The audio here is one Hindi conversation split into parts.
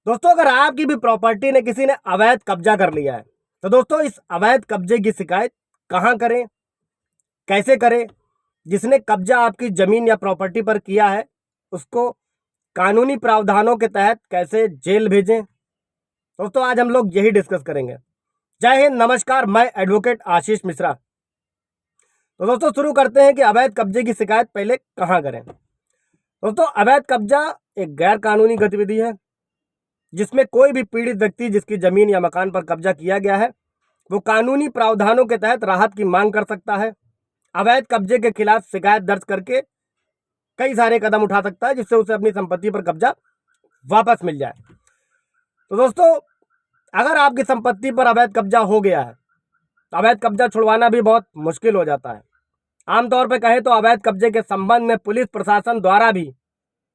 दोस्तों, अगर आपकी भी प्रॉपर्टी ने किसी ने अवैध कब्जा कर लिया है तो दोस्तों इस अवैध कब्जे की शिकायत कहाँ करें, कैसे करें। जिसने कब्जा आपकी जमीन या प्रॉपर्टी पर किया है उसको कानूनी प्रावधानों के तहत कैसे जेल भेजें। दोस्तों, आज हम लोग यही डिस्कस करेंगे। जय हिंद, नमस्कार, मैं एडवोकेट आशीष मिश्रा। तो दोस्तों शुरू करते हैं कि अवैध कब्जे की शिकायत पहले कहाँ करें। दोस्तों, अवैध कब्जा एक गैर कानूनी गतिविधि है जिसमें कोई भी पीड़ित व्यक्ति जिसकी जमीन या मकान पर कब्जा किया गया है वो कानूनी प्रावधानों के तहत राहत की मांग कर सकता है। अवैध कब्जे के खिलाफ शिकायत दर्ज करके कई सारे कदम उठा सकता है जिससे उसे अपनी संपत्ति पर कब्जा वापस मिल जाए। तो दोस्तों, अगर आपकी संपत्ति पर अवैध कब्जा हो गया है तो अवैध कब्जा छुड़वाना भी बहुत मुश्किल हो जाता है। आमतौर पर कहें तो अवैध कब्जे के संबंध में पुलिस प्रशासन द्वारा भी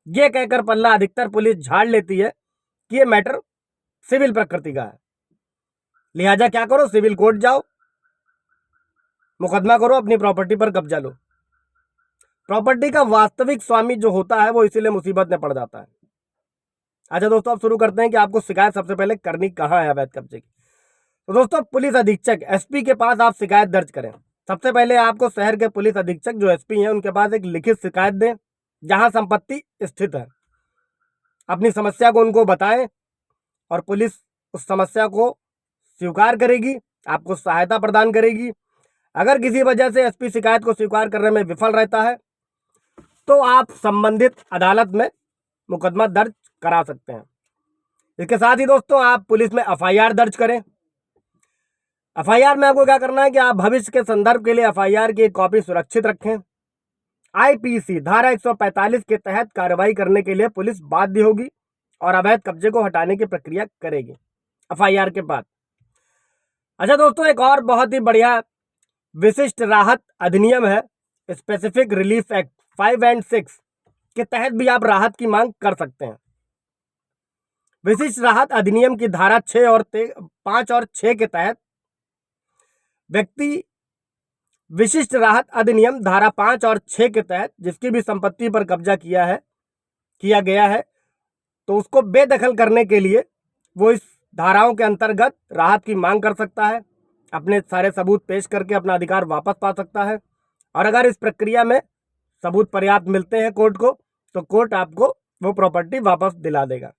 ये कहकर पल्ला अधिकतर पुलिस झाड़ लेती है कि ये मैटर सिविल प्रकृति का है, लिहाजा क्या करो, सिविल कोर्ट जाओ, मुकदमा करो, अपनी प्रॉपर्टी पर कब्जा लो। प्रॉपर्टी का वास्तविक स्वामी जो होता है वो इसीलिए मुसीबत में पड़ जाता है। अच्छा दोस्तों, अब शुरू करते हैं कि आपको शिकायत सबसे पहले करनी कहाँ है अवैध कब्जे की। तो दोस्तों, पुलिस अधीक्षक एसपी के पास आप शिकायत दर्ज करें। सबसे पहले आपको शहर के पुलिस अधीक्षक जो एसपी हैं उनके पास एक लिखित शिकायत दें जहां संपत्ति स्थित है। अपनी समस्या को उनको बताएं और पुलिस उस समस्या को स्वीकार करेगी, आपको सहायता प्रदान करेगी। अगर किसी वजह से एसपी शिकायत को स्वीकार करने में विफल रहता है तो आप संबंधित अदालत में मुकदमा दर्ज करा सकते हैं। इसके साथ ही दोस्तों आप पुलिस में एफआईआर दर्ज करें। एफआईआर में आपको क्या करना है कि आप भविष्य के संदर्भ के लिए एफआईआर की एक कॉपी सुरक्षित रखें। आईपीसी धारा 145 के तहत कार्रवाई करने के लिए पुलिस बाध्य होगी और अवैध कब्जे को हटाने की प्रक्रिया करेगी एफआईआर के बाद। अच्छा दोस्तों, एक और बहुत ही बढ़िया विशिष्ट राहत अधिनियम है, स्पेसिफिक रिलीफ एक्ट 5 और 6 के तहत भी आप राहत की मांग कर सकते हैं। विशिष्ट राहत अधिनियम की धारा 5 और 6 के तहत व्यक्ति विशिष्ट राहत अधिनियम धारा 5 और 6 के तहत जिसकी भी संपत्ति पर कब्जा किया गया है तो उसको बेदखल करने के लिए वो इस धाराओं के अंतर्गत राहत की मांग कर सकता है, अपने सारे सबूत पेश करके अपना अधिकार वापस पा सकता है। और अगर इस प्रक्रिया में सबूत पर्याप्त मिलते हैं कोर्ट को तो कोर्ट आपको वो प्रॉपर्टी वापस दिला देगा।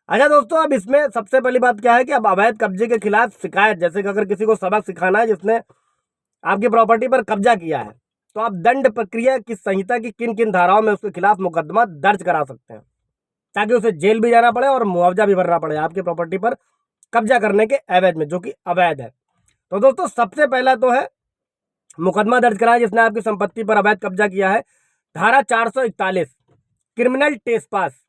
अच्छा दोस्तों, अब इसमें सबसे पहली बात क्या है कि अब अवैध कब्जे के खिलाफ शिकायत, जैसे कि अगर किसी को सबक सिखाना है जिसने आपकी प्रॉपर्टी पर कब्जा किया है तो आप दंड प्रक्रिया की संहिता की किन किन धाराओं में उसके खिलाफ मुकदमा दर्ज करा सकते हैं ताकि उसे जेल भी जाना पड़े और मुआवजा भी भरना पड़े आपकी प्रॉपर्टी पर कब्जा करने के एवज में, जो कि अवैध है। तो दोस्तों, सबसे पहला तो है मुकदमा दर्ज कराएं जिसने आपकी संपत्ति पर अवैध कब्जा किया है। धारा 441 क्रिमिनल ट्रेसपास।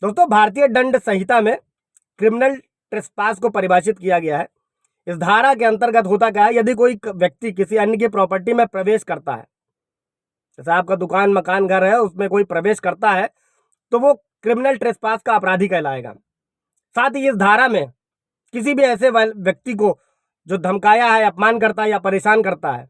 दोस्तों, भारतीय दंड संहिता में क्रिमिनल ट्रेसपास को परिभाषित किया गया है। इस धारा के अंतर्गत होता क्या है, यदि कोई व्यक्ति किसी अन्य की प्रॉपर्टी में प्रवेश करता है, जैसे आपका दुकान, मकान, घर है, उसमें कोई प्रवेश करता है तो वो क्रिमिनल ट्रेसपास का अपराधी कहलाएगा। साथ ही इस धारा में किसी भी ऐसे व्यक्ति को जो धमकाया है, अपमान करता है या परेशान करता है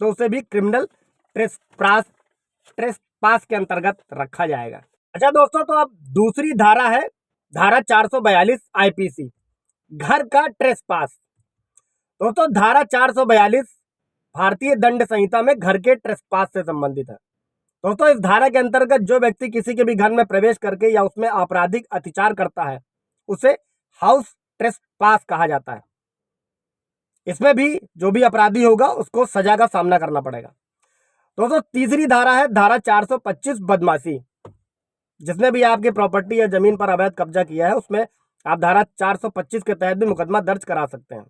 तो उसे भी क्रिमिनल ट्रेसपास के अंतर्गत रखा जाएगा। अच्छा दोस्तों, तो अब दूसरी धारा है धारा 442 आईपीसी, घर का ट्रेसपास। दोस्तों, धारा 442 भारतीय दंड संहिता में घर के ट्रेसपास से संबंधित है। दोस्तों, इस धारा के अंतर्गत जो व्यक्ति किसी के भी घर में प्रवेश करके या उसमें आपराधिक अत्याचार करता है उसे हाउस ट्रेसपास कहा जाता है। इसमें भी जो भी अपराधी होगा उसको सजा का सामना करना पड़ेगा। दोस्तों, तीसरी धारा है धारा 425 बदमाशी। जिसने भी आपकी प्रॉपर्टी या जमीन पर अवैध कब्जा किया है उसमें आप धारा 425 के तहत भी मुकदमा दर्ज करा सकते हैं।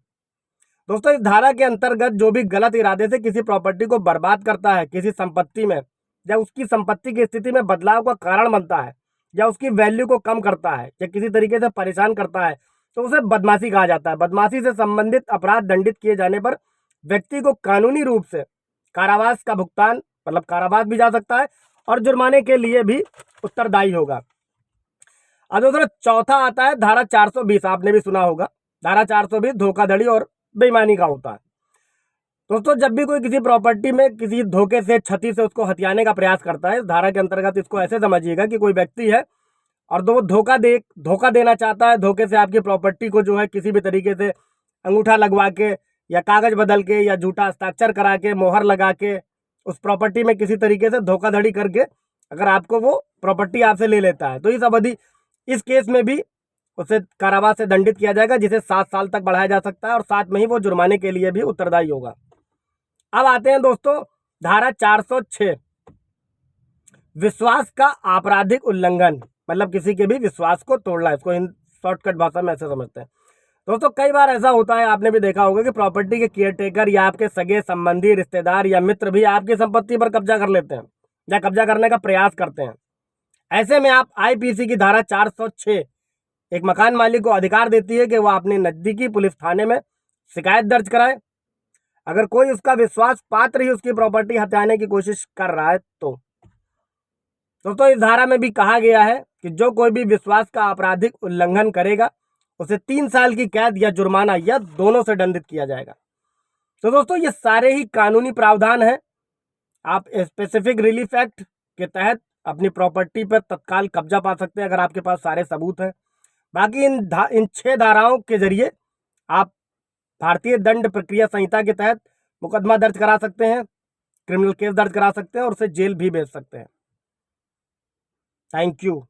दोस्तों, इस धारा के अंतर्गत जो भी गलत इरादे से किसी प्रॉपर्टी को बर्बाद करता है, किसी संपत्ति में या उसकी संपत्ति की स्थिति में बदलाव का कारण बनता है या उसकी वैल्यू को कम करता है या किसी तरीके से परेशान करता है तो उसे बदमाशी कहा जाता है। बदमाशी से संबंधित अपराध दंडित किए जाने पर व्यक्ति को कानूनी रूप से कारावास का भुगतान, मतलब कारावास भी जा सकता है और जुर्माने के लिए भी उत्तरदायी होगा। अब दोस्तों, चौथा आता है धारा 420, आपने भी सुना होगा। धारा 420 धोखाधड़ी और बेईमानी का होता है। दोस्तों, जब भी कोई किसी प्रॉपर्टी में किसी धोखे से, क्षति से उसको हथियाने का प्रयास करता है, इस धारा के अंतर्गत इसको ऐसे समझिएगा कि कोई व्यक्ति है, और वो धोखा देना चाहता है, धोखे से आपकी प्रॉपर्टी को जो है किसी भी तरीके से अंगूठा लगवा के या कागज बदल के या झूठा हस्ताक्षर करा के मोहर लगा के उस प्रॉपर्टी में किसी तरीके से धोखाधड़ी करके अगर आपको वो प्रॉपर्टी आपसे ले लेता है, तो इस अवधि इस केस में भी उसे कारावास से दंडित किया जाएगा, जिसे 7 साल तक बढ़ाया जा सकता है और साथ में ही वो जुर्माने के लिए भी उत्तरदायी होगा। अब आते हैं दोस्तों धारा 406, विश्वास का आपराधिक उल्लंघन, मतलब किसी के भी विश्वास को तोड़ना। इसको शॉर्टकट भाषा में ऐसे समझते हैं दोस्तों। कई बार ऐसा होता है, आपने भी देखा होगा कि प्रॉपर्टी के केयरटेकर या आपके सगे संबंधी, रिश्तेदार या मित्र भी आपकी संपत्ति पर कब्जा कर लेते हैं या कब्जा करने का प्रयास करते हैं। ऐसे में आप आईपीसी की धारा 406 एक मकान मालिक को अधिकार देती है कि वह अपने नजदीकी पुलिस थाने में शिकायत दर्ज कराए अगर कोई उसका विश्वास पात्र ही उसकी प्रॉपर्टी हथियाने की कोशिश कर रहा है। तो दोस्तों इस धारा में भी कहा गया है कि जो कोई भी विश्वास का आपराधिक उल्लंघन करेगा उसे 3 साल की कैद या जुर्माना या दोनों से दंडित किया जाएगा। तो दोस्तों ये सारे ही कानूनी प्रावधान हैं। आप स्पेसिफिक रिलीफ एक्ट के तहत अपनी प्रॉपर्टी पर तत्काल कब्जा पा सकते हैं अगर आपके पास सारे सबूत हैं। बाकी इन 6 धाराओं के जरिए आप भारतीय दंड प्रक्रिया संहिता के तहत मुकदमा दर्ज करा सकते हैं, क्रिमिनल केस दर्ज करा सकते हैं और उसे जेल भी भेज सकते हैं। Thank you.